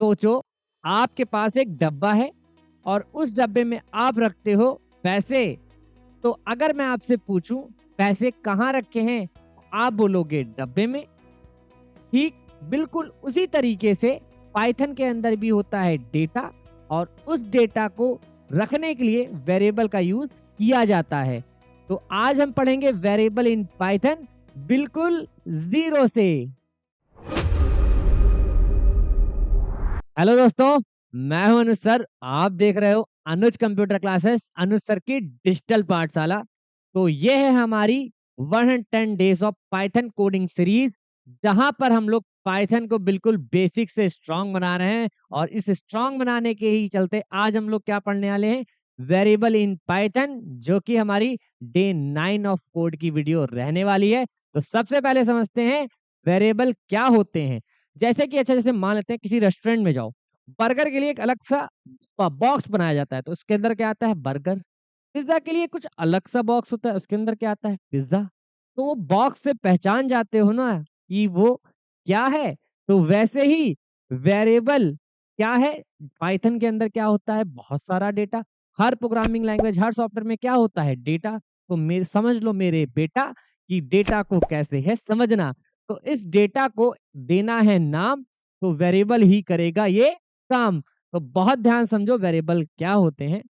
सोचो आपके पास एक डब्बा है और उस डब्बे में आप रखते हो पैसे। तो अगर मैं आपसे पूछूं पैसे कहाँ रखे हैं, आप बोलोगे डब्बे में। ठीक बिल्कुल उसी तरीके से पाइथन के अंदर भी होता है डेटा, और उस डेटा को रखने के लिए वेरिएबल का यूज किया जाता है। तो आज हम पढ़ेंगे वेरिएबल इन पाइथन बिल्कुल जीरो से। हेलो दोस्तों, मैं हूं अनुज सर। आप देख रहे हो अनुज कंप्यूटर क्लासेस, अनुज सर की डिजिटल पाठशाला। तो ये है हमारी 110 days of Python coding series, जहां पर हम लोग पाइथन को बिल्कुल बेसिक से स्ट्रांग बना रहे हैं। और इस स्ट्रांग बनाने के ही चलते आज हम लोग क्या पढ़ने वाले हैं, वेरिएबल इन पाइथन, जो कि हमारी डे 9 ऑफ कोड की वीडियो रहने वाली है। तो सबसे पहले समझते हैं वेरिएबल क्या होते हैं। जैसे कि अच्छा, जैसे मान लेते हैं किसी रेस्टोरेंट में जाओ, बर्गर के लिए एक अलग सा बॉक्स बनाया जाता है, तो उसके अंदर क्या आता है, बर्गर। पिज्जा के लिए कुछ अलग सा बॉक्स होता है, उसके अंदर क्या आता है, पिज्जा। तो वो बॉक्स से पहचान जाते हो ना कि वो क्या है। तो वैसे ही वेरिएबल क्या है, पाइथन के अंदर क्या होता है, बहुत सारा डेटा। हर प्रोग्रामिंग लैंग्वेज, हर सॉफ्टवेयर में क्या होता है, डेटा। तो मेरे समझ लो मेरे बेटा कि डेटा को कैसे है समझना। तो इस डेटा को देना है नाम, तो वेरिएबल ही करेगा ये काम। तो बहुत ध्यान समझो वेरिएबल क्या होते हैं।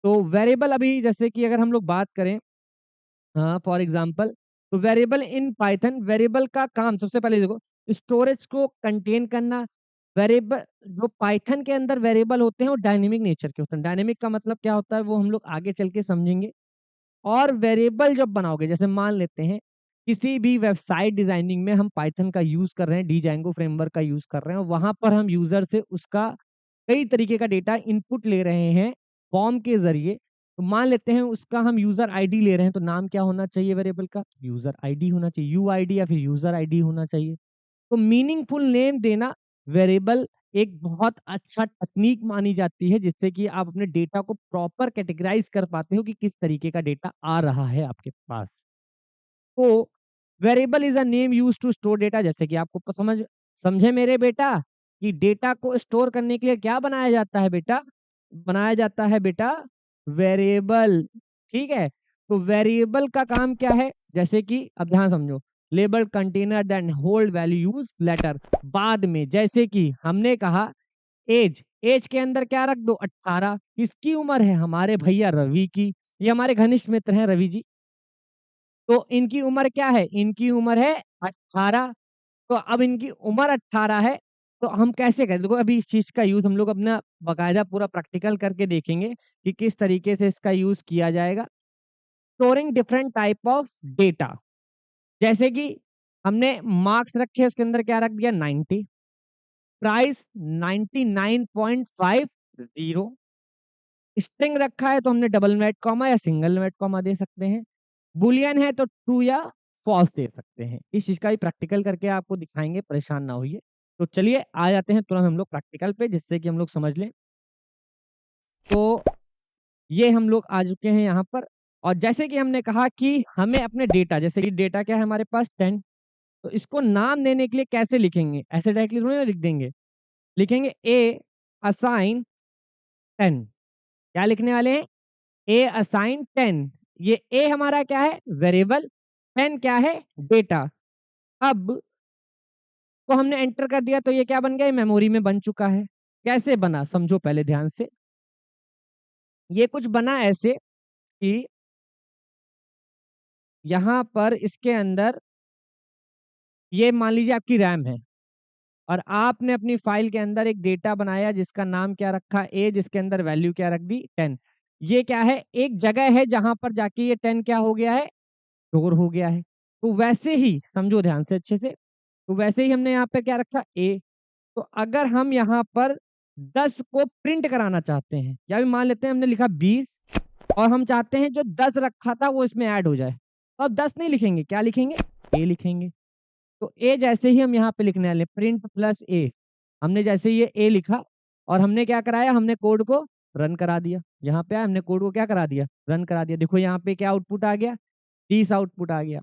तो वेरिएबल अभी जैसे कि अगर हम लोग बात करें, हाँ फॉर एग्जांपल, तो वेरिएबल इन पाइथन, वेरिएबल का काम सबसे पहले देखो, स्टोरेज को कंटेन करना। वेरिएबल जो पाइथन के अंदर वेरिएबल होते हैं वो डायनेमिक नेचर के होते हैं। डायनेमिक का मतलब क्या होता है वो हम लोग आगे चल के समझेंगे। और वेरिएबल जब बनाओगे, जैसे मान लेते हैं किसी भी वेबसाइट डिजाइनिंग में हम पाइथन का यूज कर रहे हैं, डीजैंगो फ्रेमवर्क का यूज कर रहे हैं, वहां पर हम यूजर से उसका कई तरीके का डेटा इनपुट ले रहे हैं फॉर्म के जरिए। तो मान लेते हैं उसका हम यूजर आईडी ले रहे हैं, तो नाम क्या होना चाहिए वेरिएबल का, यूजर आईडी होना चाहिए, यू आईडी या फिर यूजर आईडी होना चाहिए। तो मीनिंगफुल नेम देना वेरिएबल एक बहुत अच्छा टेक्निक मानी जाती है, जिससे कि आप अपने डेटा को प्रॉपर कैटेगराइज कर पाते हो कि किस तरीके का डेटा आ रहा है आपके पास। तो variable is a name use to store data, जैसे कि आपको समझे मेरे बेटा कि डेटा को स्टोर करने के लिए क्या बनाया जाता है बेटा, बनाया जाता है बेटा वेरिएबल। ठीक है, तो वेरिएबल का काम क्या है, जैसे कि अब ध्यान समझो, label container then hold value use later. बाद में जैसे कि हमने कहा एज, एज के अंदर क्या रख दो, 18। किसकी उम्र है, हमारे भैया रवि की। ये हमारे घनिष्ठ मित्र हैं रवि जी। तो इनकी उम्र क्या है, इनकी उम्र है 18। तो अब इनकी उम्र 18 है, तो हम कैसे करें, देखो अभी इस चीज का यूज हम लोग अपना बकायदा पूरा प्रैक्टिकल करके देखेंगे कि किस तरीके से इसका यूज किया जाएगा। Storing different type of data, जैसे कि हमने मार्क्स रखे, उसके अंदर क्या रख दिया, 90। प्राइस 99.50। स्ट्रिंग रखा है तो हमने डबल इनवर्ट कॉमा या सिंगल इनवर्ट कॉमा दे सकते हैं। बुलियन है तो ट्रू या फॉल्स दे सकते हैं। इस चीज का भी प्रैक्टिकल करके आपको दिखाएंगे, परेशान ना होइए। तो चलिए आ जाते हैं तुरंत हम लोग प्रैक्टिकल पे, जिससे कि हम लोग समझ लें। तो ये हम लोग आ चुके हैं यहाँ पर। और जैसे कि हमने कहा कि हमें अपने डेटा, जैसे कि डेटा क्या है हमारे पास 10, तो इसको नाम देने के लिए कैसे लिखेंगे, ऐसे डायरेक्टली थोड़ी ना लिख देंगे। लिखेंगे ए असाइन 10। क्या लिखने वाले हैं, ए असाइन 10। ये ए हमारा क्या है, वेरिएबल। 10 क्या है, डेटा। अब तो हमने एंटर कर दिया, तो ये क्या बन गया, ये मेमोरी में बन चुका है। कैसे बना समझो पहले ध्यान से। ये कुछ बना ऐसे कि यहाँ पर इसके अंदर ये मान लीजिए आपकी रैम है, और आपने अपनी फाइल के अंदर एक डेटा बनाया जिसका नाम क्या रखा, ए, जिसके अंदर वैल्यू क्या रख दी, 10। ये क्या है, एक जगह है जहां पर जाके ये 10 क्या हो गया है, स्टोर हो गया है। तो वैसे ही समझो ध्यान से अच्छे से, तो वैसे ही हमने यहाँ पे क्या रखा, ए। तो अगर हम यहाँ पर 10 को प्रिंट कराना चाहते हैं, या भी मान लेते हैं हमने लिखा 20, और हम चाहते हैं जो 10 रखा था वो इसमें ऐड हो जाए, तो अब 10 नहीं लिखेंगे, क्या लिखेंगे, ए लिखेंगे। तो ए जैसे ही हम यहाँ पे लिखने वाले प्रिंट प्लस ए, हमने जैसे ये ए लिखा, और हमने क्या कराया, हमने कोड को रन करा दिया। यहाँ पे हमने कोड को क्या करा दिया, रन करा दिया। देखो यहाँ पे क्या आउटपुट आ गया, 30 आउटपुट आ गया।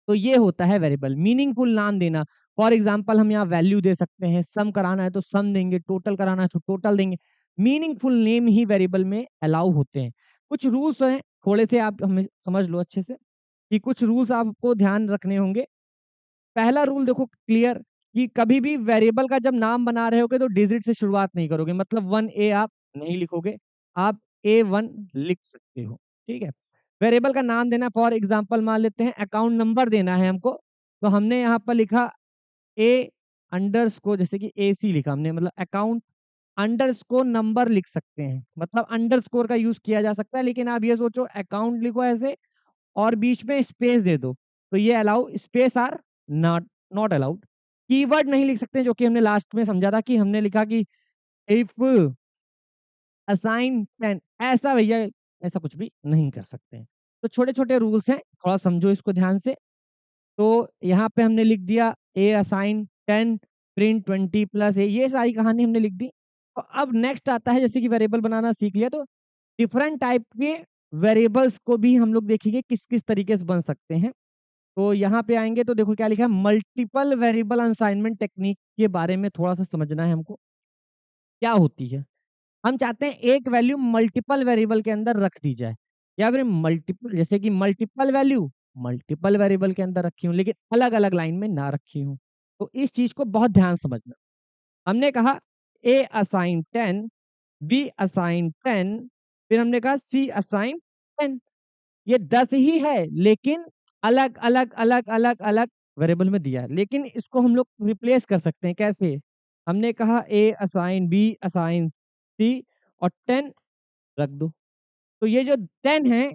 तो ये होता है वेरिएबल, मीनिंगफुल नाम देना। फॉर एग्जाम्पल हम यहाँ वैल्यू दे सकते हैं, सम कराना है तो सम देंगे, टोटल कराना है तो टोटल देंगे। मीनिंगफुल नेम ही वेरिएबल में अलाउ होते हैं। कुछ रूल्स हैं, थोड़े से आप हमें समझ लो अच्छे से कि कुछ रूल्स आपको ध्यान रखने होंगे। पहला रूल देखो क्लियर, कि कभी भी वेरिएबल का जब नाम बना रहे होगे तो डिजिट से शुरुआत नहीं करोगे, मतलब 1A आप नहीं लिखोगे, आप A1 लिख सकते हो, ठीक है। वेरिएबल का नाम देना, फॉर एग्जांपल मान लेते हैं अकाउंट नंबर देना है हमको, तो हमने यहाँ पर लिखा ए अंडरस्कोर, जैसे कि AC लिखा हमने, मतलब अकाउंट अंडरस्कोर नंबर लिख सकते हैं, मतलब अंडरस्कोर का यूज किया जा सकता है। लेकिन आप ये सोचो अकाउंट लिखो ऐसे और बीच में स्पेस दे दो, तो ये allow, space are not not allowed. Keyword नहीं लिख सकते, जो कि हमने लास्ट में समझा था, कि हमने लिखा कि इफ असाइन 10, ऐसा भैया ऐसा कुछ भी नहीं कर सकते हैं। तो छोटे छोटे रूल्स हैं, थोड़ा समझो इसको ध्यान से। तो यहाँ पे हमने लिख दिया ए असाइन 10 प्रिंट 20 प्लस ए, ये सारी कहानी हमने लिख दी। तो अब नेक्स्ट आता है, जैसे कि वेरिएबल बनाना सीख लिया, तो डिफरेंट टाइप के वेरिएबल्स को भी हम लोग देखेंगे किस किस तरीके से बन सकते हैं। तो यहाँ पे आएंगे तो देखो क्या लिखा है, मल्टीपल वेरिएबल असाइनमेंट टेक्निक के बारे में थोड़ा सा समझना है हमको, क्या होती है। हम चाहते हैं एक वैल्यू मल्टीपल वेरिएबल के अंदर रख दी जाए, या फिर मल्टीपल, जैसे कि मल्टीपल वैल्यू मल्टीपल वेरिएबल के अंदर रखी हूँ लेकिन अलग अलग लाइन में ना रखी हूँ। तो इस चीज को बहुत ध्यान समझना। हमने कहा ए असाइन 10, बी असाइन 10, फिर हमने कहा सी असाइन 10। ये 10 ही है लेकिन अलग अलग अलग अलग अलग वेरिएबल में दिया है, लेकिन इसको हम लोग रिप्लेस कर सकते हैं कैसे। हमने कहा ए असाइन बी असाइन सी और 10 रख दो, तो ये जो 10 है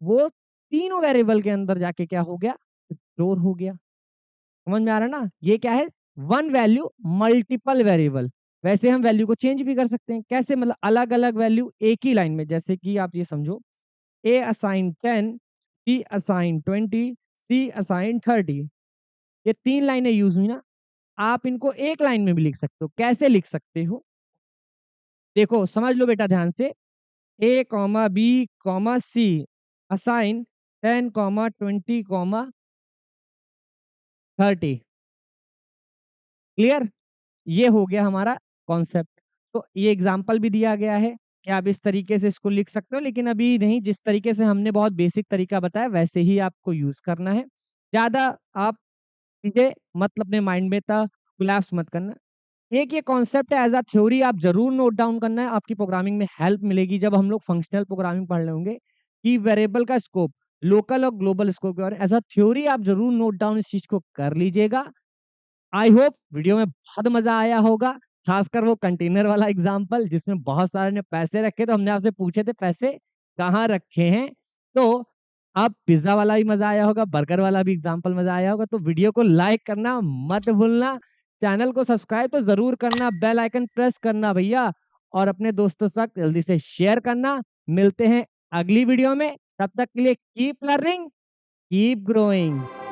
वो तीनों वेरिएबल के अंदर जाके क्या हो गया, स्टोर हो गया। समझ में आ रहा है ना, ये क्या है, वन वैल्यू मल्टीपल वेरिएबल। वैसे हम वैल्यू को चेंज भी कर सकते हैं, कैसे, मतलब अलग अलग वैल्यू एक ही लाइन में, जैसे कि आप ये समझो A assign 10, B assign 20, C assign 30, ये तीन लाइनें यूज हुई ना। आप इनको एक लाइन में भी लिख सकते हो, कैसे लिख सकते हो, देखो समझ लो बेटा ध्यान से। ए कॉमा बी कॉमा सी असाइन 10 कॉमा 20 कॉमा 30, क्लियर। ये हो गया हमारा कॉन्सेप्ट। तो ये एग्जाम्पल भी दिया गया है कि आप इस तरीके से इसको लिख सकते हो, लेकिन अभी नहीं, जिस तरीके से हमने बहुत बेसिक तरीका बताया वैसे ही आपको यूज करना है। ज्यादा आप चीजें मतलब अपने माइंड में था कोलैप्स मत करना। एक ये कॉन्सेप्ट है एज अ थ्योरी, आप जरूर नोट डाउन करना है, आपकी प्रोग्रामिंग में हेल्प मिलेगी जब हम लोग फंक्शनल प्रोग्रामिंग पढ़ रहे होंगे, कि वेरिएबल का स्कोप, लोकल और ग्लोबल स्कोप के बारे में एज अ थ्योरी आप जरूर नोट डाउन इस चीज को कर लीजिएगा। आई होप वीडियो में बहुत मजा आया होगा, खासकर वो कंटेनर वाला एग्जाम्पल जिसमें बहुत सारे ने पैसे रखे, तो हमने आपसे पूछे थे पैसे कहाँ रखे हैं। तो अब पिज्जा वाला भी मजा आया होगा, बर्गर वाला भी एग्जाम्पल मजा आया होगा। तो वीडियो को लाइक करना मत भूलना, चैनल को सब्सक्राइब तो जरूर करना, बेल आइकन प्रेस करना भैया, और अपने दोस्तों तक जल्दी से शेयर करना। मिलते हैं अगली वीडियो में, तब तक के लिए कीप लर्निंग कीप ग्रोइंग।